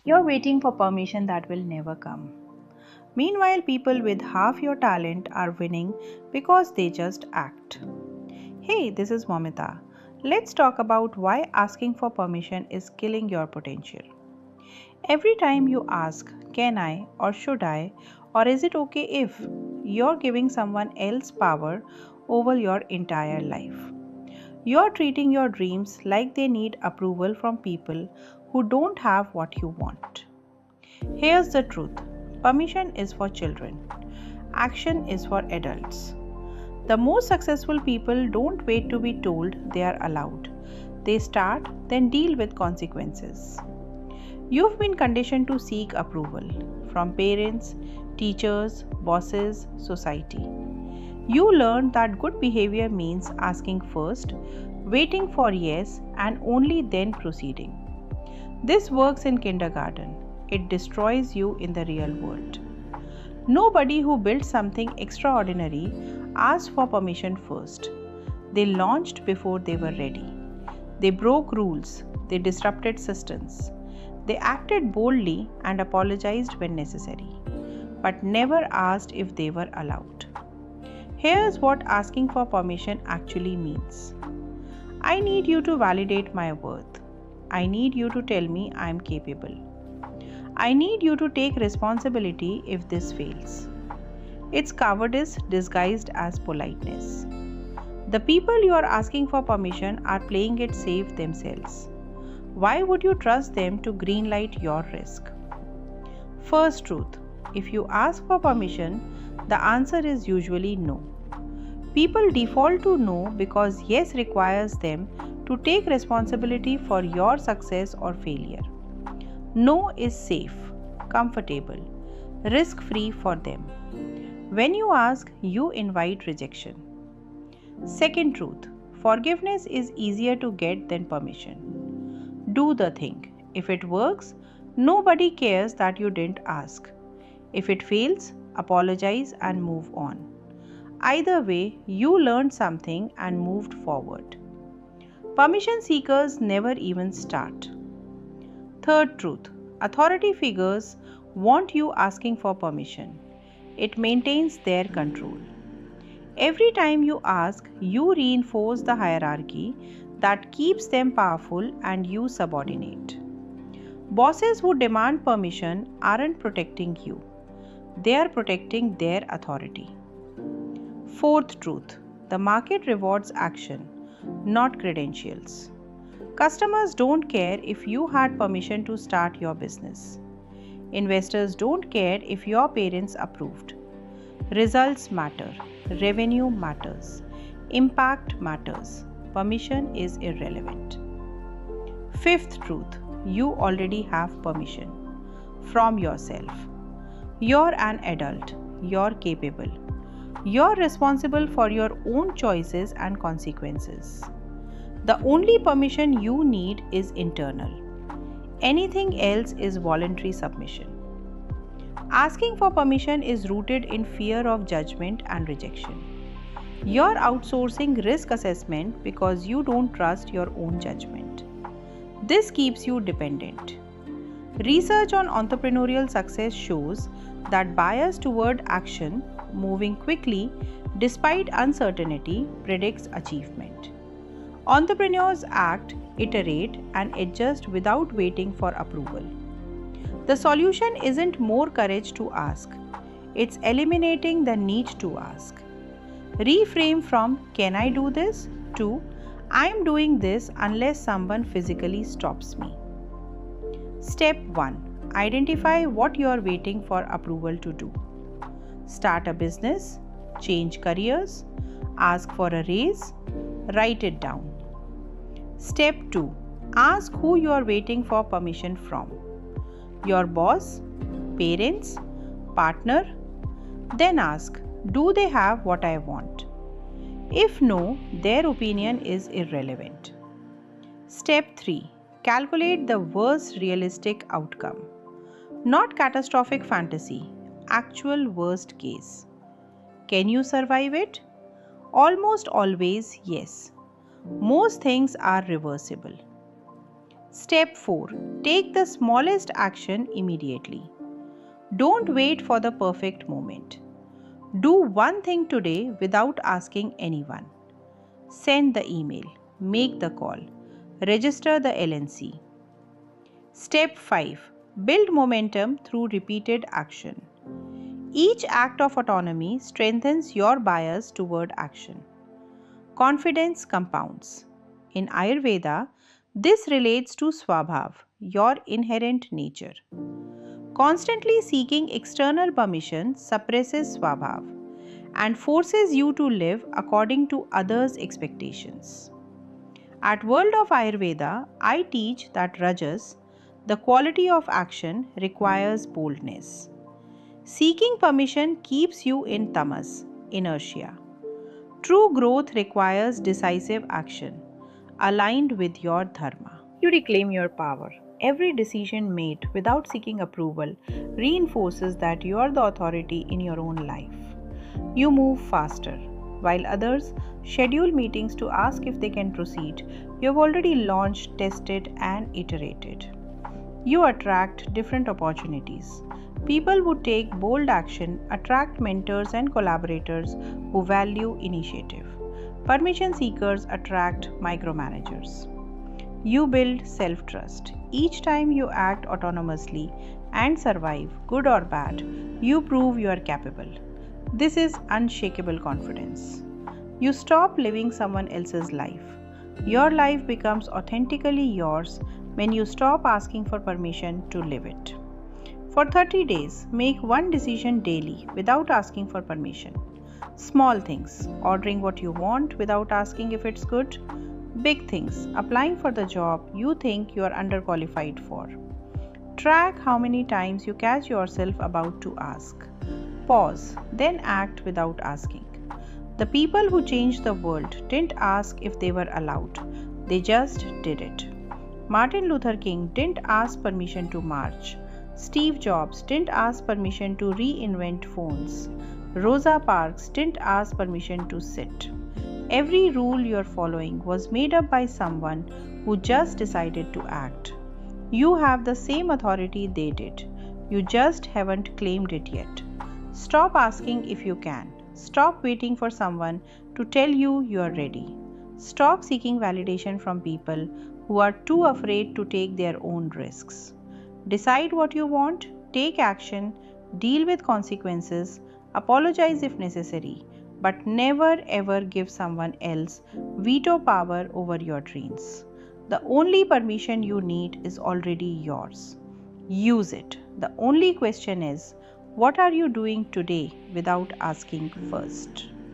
You're waiting for permission that will never come. Meanwhile, people with half your talent are winning because they just act. Hey, this is Momita. Let's talk about why asking for permission is killing your potential. Every time you ask, can I or should I, or is it okay if, you're giving someone else power over your entire life. You're treating your dreams like they need approval from people who don't have what you want. Here's the truth: permission is for children, action is for adults. The most successful people don't wait to be told they are allowed. They start, then deal with consequences. You've been conditioned to seek approval from parents, teachers, bosses, society. You learned that good behavior means asking first, waiting for yes, and only then proceeding. This works in kindergarten. It destroys you in the real world. Nobody who built something extraordinary asked for permission first. They launched before they were ready. They broke rules. They disrupted systems. They acted boldly and apologized when necessary, but never asked if they were allowed. Here's what asking for permission actually means. I need you to validate my worth. I need you to tell me I am capable. I need you to take responsibility if this fails. It's cowardice disguised as politeness. The people you are asking for permission are playing it safe themselves. Why would you trust them to greenlight your risk? First truth: if you ask for permission, the answer is usually no. People default to no because yes requires them to take responsibility for your success or failure. No is safe, comfortable, risk-free for them. When you ask, you invite rejection. Second truth: forgiveness is easier to get than permission. Do the thing. If it works, nobody cares that you didn't ask. If it fails, apologize and move on. Either way, you learned something and moved forward. Permission seekers never even start. Third truth: authority figures want you asking for permission. It maintains their control. Every time you ask, you reinforce the hierarchy that keeps them powerful and you subordinate. Bosses who demand permission aren't protecting you, they are protecting their authority. Fourth truth: the market rewards action, not credentials. Customers don't care if you had permission to start your business. Investors don't care if your parents approved. Results matter, revenue matters, impact matters. Permission is irrelevant. Fifth truth: you already have permission from yourself. You're an adult, you're capable. You're responsible for your own choices and consequences. The only permission you need is internal. Anything else is voluntary submission. Asking for permission is rooted in fear of judgment and rejection. You're outsourcing risk assessment because you don't trust your own judgment. This keeps you dependent. Research on entrepreneurial success shows that bias toward action, moving quickly despite uncertainty, predicts achievement. Entrepreneurs act, iterate, and adjust without waiting for approval. The solution isn't more courage to ask, it's eliminating the need to ask. Reframe from "can I do this?" to "I am doing this unless someone physically stops me." Step 1: identify what you are waiting for approval to do. Start a business, change careers, ask for a raise, write it down. Step 2: ask who you are waiting for permission from. Your boss, parents, partner. Then ask, do they have what I want? If no, their opinion is irrelevant. Step 3: calculate the worst realistic outcome. Not catastrophic fantasy, actual worst case. Can you survive it? Almost always, yes. Most things are reversible. Step 4. Take the smallest action immediately. Don't wait for the perfect moment. Do one thing today without asking anyone. Send the email, make the call, register the LNC. Step 5. Build momentum through repeated action. Each act of autonomy strengthens your bias toward action. Confidence compounds. In Ayurveda, this relates to Swabhav, your inherent nature. Constantly seeking external permission suppresses Swabhav and forces you to live according to others' expectations. At World of Ayurveda, I teach that Rajas, the quality of action, requires boldness. Seeking permission keeps you in tamas, inertia. True growth requires decisive action, aligned with your dharma. You reclaim your power. Every decision made without seeking approval reinforces that you are the authority in your own life. You move faster. While others schedule meetings to ask if they can proceed, you have already launched, tested, and iterated. You attract different opportunities. People who take bold action attract mentors and collaborators who value initiative. Permission seekers attract micromanagers. You build self-trust. Each time you act autonomously and survive, good or bad, you prove you are capable. This is unshakable confidence. You stop living someone else's life. Your life becomes authentically yours when you stop asking for permission to live it. For 30 days, make one decision daily without asking for permission. Small things, ordering what you want without asking if it's good. Big things, applying for the job you think you are underqualified for. Track how many times you catch yourself about to ask. Pause, then act without asking. The people who changed the world didn't ask if they were allowed, they just did it. Martin Luther King didn't ask permission to march. Steve Jobs didn't ask permission to reinvent phones. Rosa Parks didn't ask permission to sit. Every rule you're following was made up by someone who just decided to act. You have the same authority they did. You just haven't claimed it yet. Stop asking if you can. Stop waiting for someone to tell you you are ready. Stop seeking validation from people who are too afraid to take their own risks. Decide what you want, take action, deal with consequences, apologize if necessary, but never ever give someone else veto power over your dreams. The only permission you need is already yours. Use it. The only question is, what are you doing today without asking first?